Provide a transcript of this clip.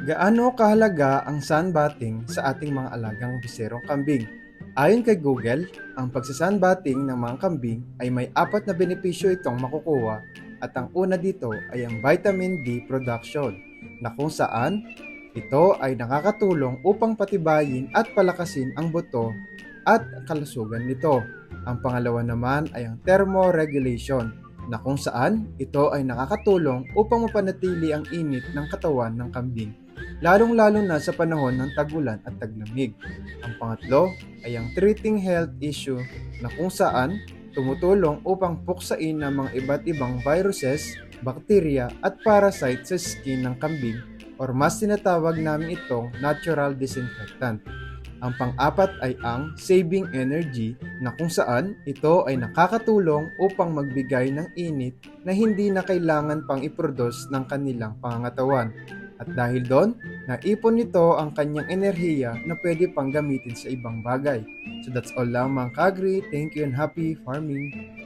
Gaano kahalaga ang sunbathing sa ating mga alagang biserong kambing? Ayon kay Google, ang pagsasunbathing ng mga kambing ay may apat na benepisyo itong makukuha at ang una dito ay ang vitamin D production na kung saan ito ay nakakatulong upang patibayin at palakasin ang buto at kalusugan nito. Ang pangalawa naman ay ang thermoregulation na kung saan ito ay nakakatulong upang mapanatili ang init ng katawan ng kambing lalong-lalo na sa panahon ng tag-ulan at taglamig. Ang pangatlo ay ang treating health issue na kung saan tumutulong upang puksain ang mga iba't ibang viruses, bakterya at parasite sa skin ng kambing or mas tinatawag namin itong natural disinfectant. Ang pang-apat ay ang saving energy na kung saan ito ay nakakatulong upang magbigay ng init na hindi na kailangan pang iproduce ng kanilang pangangatawan. At dahil doon, naipon nito ang kanyang enerhiya na pwede pang gamitin sa ibang bagay. So that's all lang mga kagri. Thank you and happy farming!